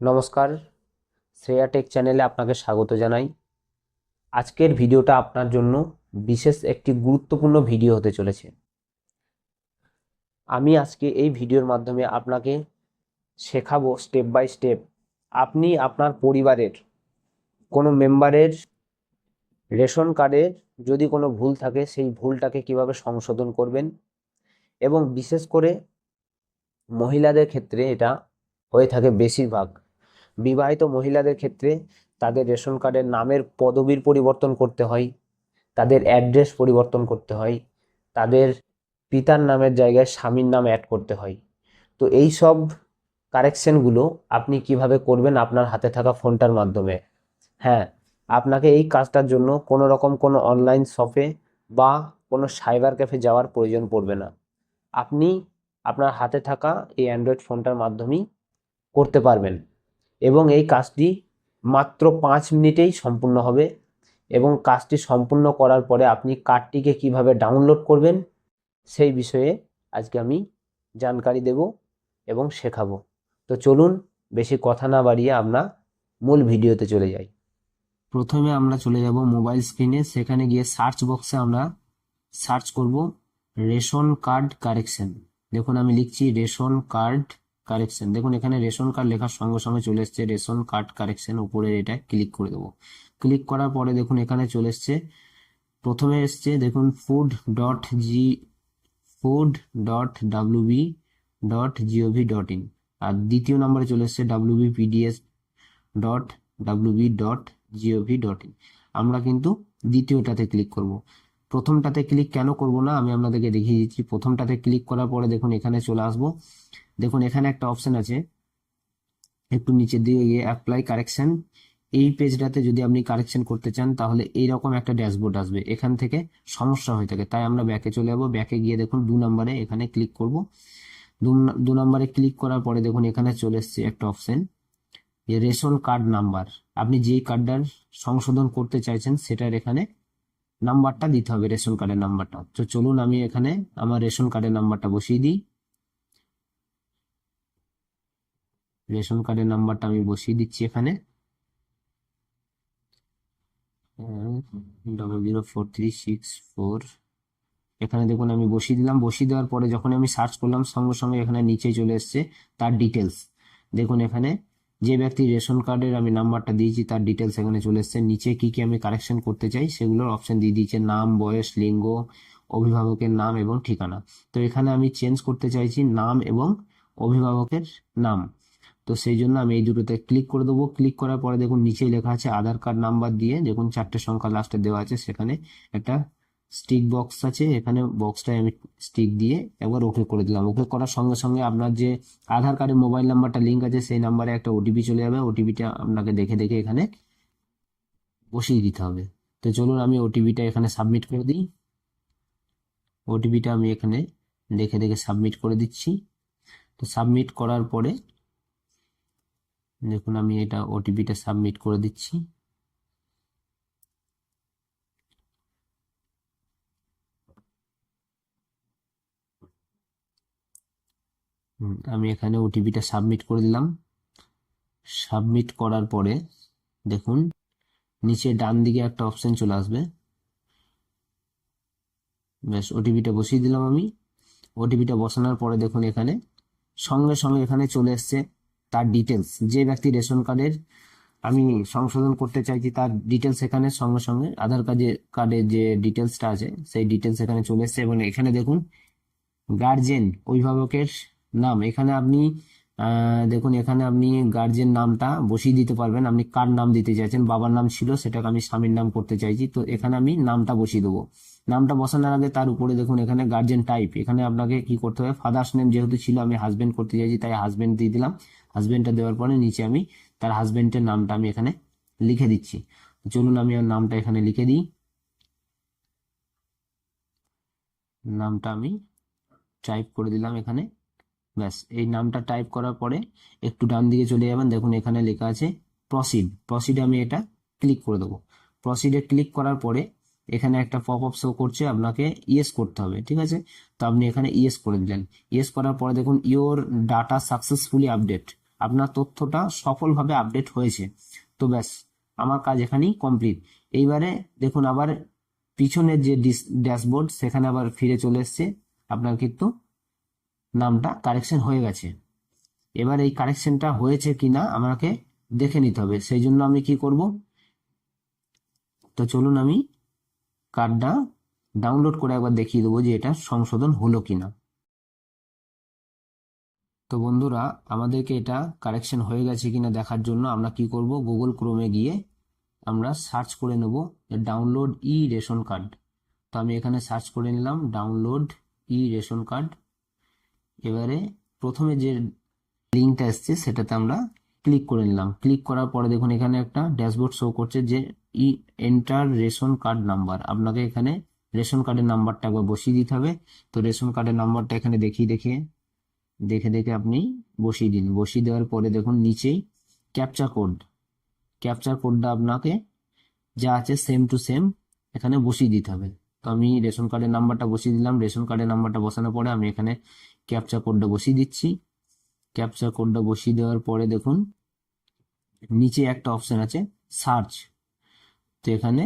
নমস্কার, শ্রেয়া টেক চ্যানেলে আপনাকে স্বাগত জানাই। আজকের ভিডিওটা আপনার জন্য বিশেষ একটি গুরুত্বপূর্ণ ভিডিও হতে চলেছে। আমি আজকে এই ভিডিওর মাধ্যমে আপনাকে শেখাবো স্টেপ বাই স্টেপ আপনি আপনার পরিবারের কোনো মেম্বারের রেশন কার্ডের যদি কোনো ভুল থাকে সেই ভুলটাকে কিভাবে সংশোধন করবেন, এবং বিশেষ করে মহিলাদের ক্ষেত্রে এটা হয়ে থাকে বেশিরভাগ। বিবাহিত মহিলাদের ক্ষেত্রে তাদের রেশন কার্ডের নামের পদবীর পরিবর্তন করতে হয়, তাদের অ্যাড্রেস পরিবর্তন করতে হয়, তাদের পিতার নামের জায়গায় স্বামীর নাম অ্যাড করতে হয়। তো এই সব কারেকশনগুলো আপনি কিভাবে করবেন আপনার হাতে থাকা ফোনটার মাধ্যমে। হ্যাঁ, আপনাকে এই কাজটার জন্য কোনো রকম কোনো অনলাইন শপে বা কোনো সাইবার ক্যাফে যাওয়ার প্রয়োজন পড়বে না। আপনি আপনার হাতে থাকা এই অ্যান্ড্রয়েড ফোনটার মাধ্যমেই করতে পারবেন, এবং এই কাজটি মাত্র 5 মিনিটেই সম্পূর্ণ হবে। এবং কাজটি সম্পূর্ণ করার পরে আপনি কার্ডটিকে কিভাবে ডাউনলোড করবেন সেই বিষয়ে আজকে আমি জানকারি দেব এবং শেখাবো। তো চলুন বেশি কথা না বাড়িয়ে আমরা মূল ভিডিওতে চলে যাই। প্রথমে আমরা চলে যাব মোবাইল স্ক্রিনে, সেখানে গিয়ে সার্চ বক্সে আমরা সার্চ করব রেশন কার্ড কারেকশন। দেখুন আমি লিখছি রেশন কার্ড কারেকশন। দেখুন এখানে রেশন কার্ড লেখার সঙ্গে সঙ্গে চলে এসছে রেশন কার্ড কারেকশন, উপরে এটা ক্লিক করে দেবো। ক্লিক করার পরে দেখুন এখানে চলে এসছে, প্রথমে এসছে দেখুন food.wb.gov.in, আর দ্বিতীয় নম্বরে চলে এসছে wbpds.wb.gov.in। আমরা কিন্তু দ্বিতীয়টাতে ক্লিক করব। প্রথমটাতে ক্লিক কেন করব না আমি আপনাদেরকে দেখিয়ে দিচ্ছি। প্রথমটাতে ক্লিক করার পরে দেখুন এখানে চলে আসবো। দেখুন এখানে একটা অপশন আছে, একটু নিচের দিকে গিয়ে অ্যাপ্লাই কারেকশন। এই পেজটাতে যদি আপনি কারেকশন করতে চান তাহলে এইরকম একটা ড্যাশবোর্ড আসবে, এখান থেকে সমস্যা হয়ে থাকে, তাই আমরা ব্যাকে চলে যাবো। ব্যাকে গিয়ে দেখুন 2 নম্বরে এখানে ক্লিক করব। 2 নম্বরে ক্লিক করার পরে দেখুন এখানে চলে এসছে একটা অপশন রেশন কার্ড নাম্বার। আপনি যেই কার্ডটার সংশোধন করতে চাইছেন সেটার এখানে নাম্বারটা দিতে হবে, রেশন কার্ডের নাম্বারটা। তো চলুন আমি এখানে আমার রেশন কার্ডের নাম্বারটা বসিয়ে দিই। রেশন কার্ডের নাম্বারটা আমি বসিয়ে দিচ্ছি এখানে 004364। এখানে দেখুন আমি বসিয়ে দিলাম। বসিয়ে দেওয়ার পরে যখন আমি সার্চ করলাম সঙ্গে সঙ্গে এখানে নিচে চলে এসছে তার ডিটেলস। দেখুন এখানে যে ব্যক্তি রেশন কার্ডের আমি নাম্বারটা দিয়েছি তার ডিটেলস এখানে চলে এসছে। নিচে কি কি আমি কারেকশন করতে চাই সেগুলোর অপশন দিয়ে দিয়েছে, নাম, বয়স, লিঙ্গ, অভিভাবকের নাম এবং ঠিকানা। তো এখানে আমি চেঞ্জ করতে চাইছি নাম এবং অভিভাবকের নাম। তো সেই জন্য আমি এই দুটোতে ক্লিক করে দেবো। ক্লিক করার পরে দেখুন নিচেই লেখা আছে আধার কার্ড নাম্বার দিয়ে, দেখুন 4টে সংখ্যা লাস্টে দেওয়া আছে, সেখানে একটা স্টিক বক্স আছে, এখানে বক্সটায় আমি স্টিক দিয়ে একবার ওকে করে দিলাম। ওকে করার সঙ্গে সঙ্গে আপনার যে আধার কার্ডের মোবাইল নাম্বারটা লিঙ্ক আছে সেই নাম্বারে একটা ওটিপি চলে যাবে। ওটিপিটা আপনাকে দেখে দেখে এখানে বসিয়ে দিতে হবে। তো চলুন আমি ওটিপিটা এখানে সাবমিট করে দিই। ওটিপিটা আমি এখানে দেখে দেখে সাবমিট করে দিচ্ছি। তো সাবমিট করার পরে দেখুন আমি এটা ওটিপিটা সাবমিট করে দিচ্ছি। আমি এখানে ওটিপিটা সাবমিট করে দিলাম। সাবমিট করার পরে দেখুন নিচে ডান দিকে একটা অপশন চলে আসবে। ব্যাস ওটিপিটা বসিয়ে দিলাম আমি। ওটিপিটা বসানোর পরে দেখুন এখানে সঙ্গে সঙ্গে এখানে চলে এসছে তার ডিটেলস। যে ব্যক্তি রেশন কার্ডের আমি সংশোধন করতে চাইছি তার ডিটেলস এখানে সঙ্গে সঙ্গে আধার কার্ডের যে ডিটেলসটা আছে সেই ডিটেলস এখানে চলে এসছে। এবং এখানে দেখুন গার্জেন অভিভাবকের নাম, এখানে আপনি দেখুন এখানে আপনি গার্জেন নামটা বসিয়ে দিতে পারবেন। আপনি কার নাম দিতে চাইছেন, বাবার নাম ছিল সেটাকে আমি স্বামীর নাম করতে চাইছি, তো এখানে আমি নামটা বসিয়ে দেবো। নামটা বসানোর আগে তার উপরে দেখুন এখানে গার্জেন টাইপ, এখানে আপনাকে কি করতে হবে, ফাদার্স নেম যেহেতু ছিল আমি হাজবেন্ড করতে চাইছি তাই হাজবেন্ড দিয়ে দিলাম। হাজবেন্ডটা দেওয়ার পরে নিচে আমি তার হাজবেন্ডের নামটা আমি এখানে লিখে দিচ্ছি। চলুন আমি ওর নামটা এখানে লিখে দিই। নামটা আমি টাইপ করে দিলাম এখানে। ব্যাস এই নামটা টাইপ করার পরে একটু ডান দিকে চলে যাবেন, দেখুন এখানে লেখা আছে প্রসিড। প্রসিডে আমি এটা ক্লিক করে দেবো। প্রসিডে ক্লিক করার পরে এখানে একটা পপ আপ শো করছে, আপনাকে ইয়েস করতে হবে, ঠিক আছে। তো আপনি এখানে ইয়েস করে দিলেন। ইয়েস করার পরে দেখুন ইওর ডাটা সাকসেসফুলি আপডেট, আপনার তথ্যটা সফলভাবে আপডেট হয়েছে। তো ব্যাস, আমার কাজ এখানেই কমপ্লিট। এইবারে দেখুন আবার পিছনের যে ড্যাশবোর্ড সেখানে আবার ফিরে চলে এসছে, আপনার কিন্তু নামটা কারেকশন হয়ে গেছে। এবার এই কারেকশনটা হয়েছে কিনা আমাকে দেখে নিতে হবে, সেই জন্য আমি কি করব, তো চলুন আমি কার্ডটা ডাউনলোড করে একবার দেখিয়ে দেবো যে এটা সংশোধন হলো কিনা। তো বন্ধুরা, আমাদেরকে এটা কারেকশন হয়ে গেছে কিনা দেখার জন্য আমরা কি করব, গুগল ক্রোমে গিয়ে আমরা সার্চ করে নেব ডাউনলোড ই রেশন কার্ড। তো আমি এখানে সার্চ করে নিলাম ডাউনলোড ই রেশন কার্ড। এবারে প্রথমে যে লিঙ্কটা এসছে সেটাতে আমরা ক্লিক করে নিলাম। ক্লিক করার পরে দেখুন এখানে একটা ড্যাশবোর্ড শো করছে যে ই এন্টার রেশন কার্ড নাম্বার। আপনাকে এখানে রেশন কার্ডের নাম্বারটা একবার বসিয়ে দিতে হবে। তো রেশন কার্ডের নাম্বারটা এখানে দেখে দেখে আপনি বসিয়ে দিন। বসিয়ে দেওয়ার পরে দেখুন নিচেই ক্যাপচার কোডটা আপনাকে যা আছে সেম টু সেম এখানে বসিয়ে দিতে হবে। তো আমি রেশন কার্ডের নাম্বারটা বসিয়ে দিলাম। রেশন কার্ডের নাম্বারটা বসানোর পরে আমি এখানে ক্যাপচার কোডটা বসিয়ে দিচ্ছি। ক্যাপচার কোডটা বসিয়ে দেওয়ার পরে দেখুন নিচে একটা অপশন আছে সার্চ। তো এখানে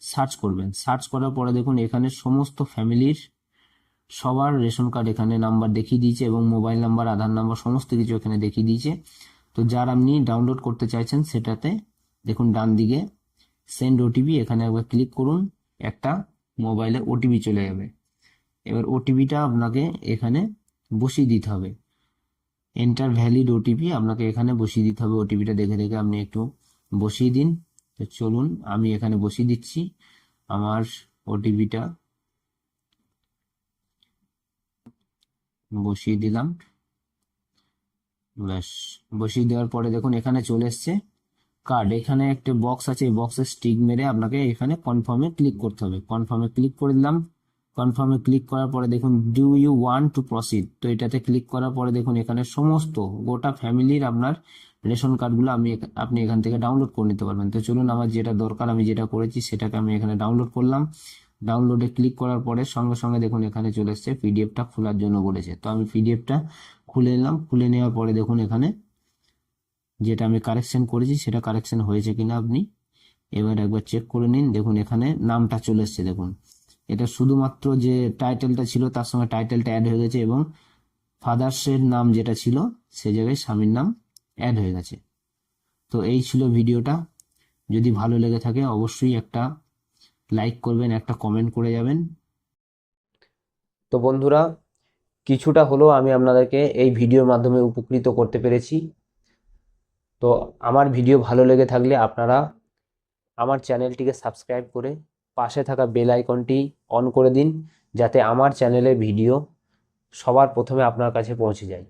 সার্চ করবেন। সার্চ করার পরে দেখুন এখানে সমস্ত ফ্যামিলির সবার রেশন কার্ড এখানে নাম্বার দেখিয়ে দিয়েছে এবং মোবাইল নাম্বার, আধার নাম্বার সমস্ত কিছু এখানে দেখিয়ে দিয়েছে। তো যার আপনি ডাউনলোড করতে চাইছেন সেটাতে দেখুন ডান দিকে সেন্ড ওটিপি, এখানে একবার ক্লিক করুন, একটা মোবাইলে ওটিপি চলে যাবে। এবার ওটিপিটা আপনাকে এখানে বসিয়ে দিতে হবে। এন্টার ভ্যালিড ওটিপি আপনাকে এখানে বসিয়ে দিতে হবে। ওটিপিটা দেখে আপনি একটু বসিয়ে দিন। তো চলুন আমি এখানে বসিয়ে দিচ্ছি আমার ওটিপিটা, বসিয়ে দিলাম। ব্যাস, বসিয়ে দেওয়ার পরে দেখুন এখানে চলে এসছে কার্ড। এখানে একটা বক্স আছে, এই বক্সে স্টিক মেরে আপনাকে এখানে কনফার্মে ক্লিক করতে হবে। কনফার্মে ক্লিক করে দিলাম। কনফার্মে ক্লিক করার পরে দেখুন do you want to proceed. তো এটাতে ক্লিক করার পরে দেখুন এখানে সমস্ত গোটা ফ্যামিলির আপনার রেশন কার্ডগুলো আপনি এখান থেকে ডাউনলোড করে নিতে পারবেন। তো চলুন আমার যেটা দরকার আমি যেটা করেছি সেটাকে আমি এখানে ডাউনলোড করলাম। ডাউনলোডে ক্লিক করার পরে সঙ্গে সঙ্গে দেখুন এখানে চলে এসছে পিডিএফটা খোলার জন্য বলেছে। তো আমি পিডিএফটা খুলে নিলাম। খুলে নেওয়ার পরে দেখুন এখানে যেটা আমি কারেকশন করেছি সেটা কারেকশন হয়েছে কিনা আপনি এবার একবার চেক করে নিন। দেখুন এখানে নামটা চলে এসছে। দেখুন এটা শুধুমাত্র যে টাইটেলটা ছিল তার সঙ্গে টাইটেলটা অ্যাড হয়ে গেছে এবং ফাদার্সের নাম যেটা ছিল সে জায়গায় স্বামীর নাম অ্যাড হয়ে গেছে। তো এই ছিল ভিডিওটা। যদি ভালো লেগে থাকে অবশ্যই একটা লাইক করবেন, একটা কমেন্ট করে যাবেন। তো বন্ধুরা, কিছুটা হলেও আমি আপনাদেরকে এই ভিডিওর মাধ্যমে উপকৃত করতে পেরেছি। তো আমার ভিডিও ভালো লেগে থাকলে আপনারা আমার চ্যানেলটিকে সাবস্ক্রাইব করে পাশে থাকা বেল আইকনটি অন করে দিন, যাতে আমার চ্যানেলের ভিডিও সবার প্রথমে আপনার কাছে পৌঁছে যায়।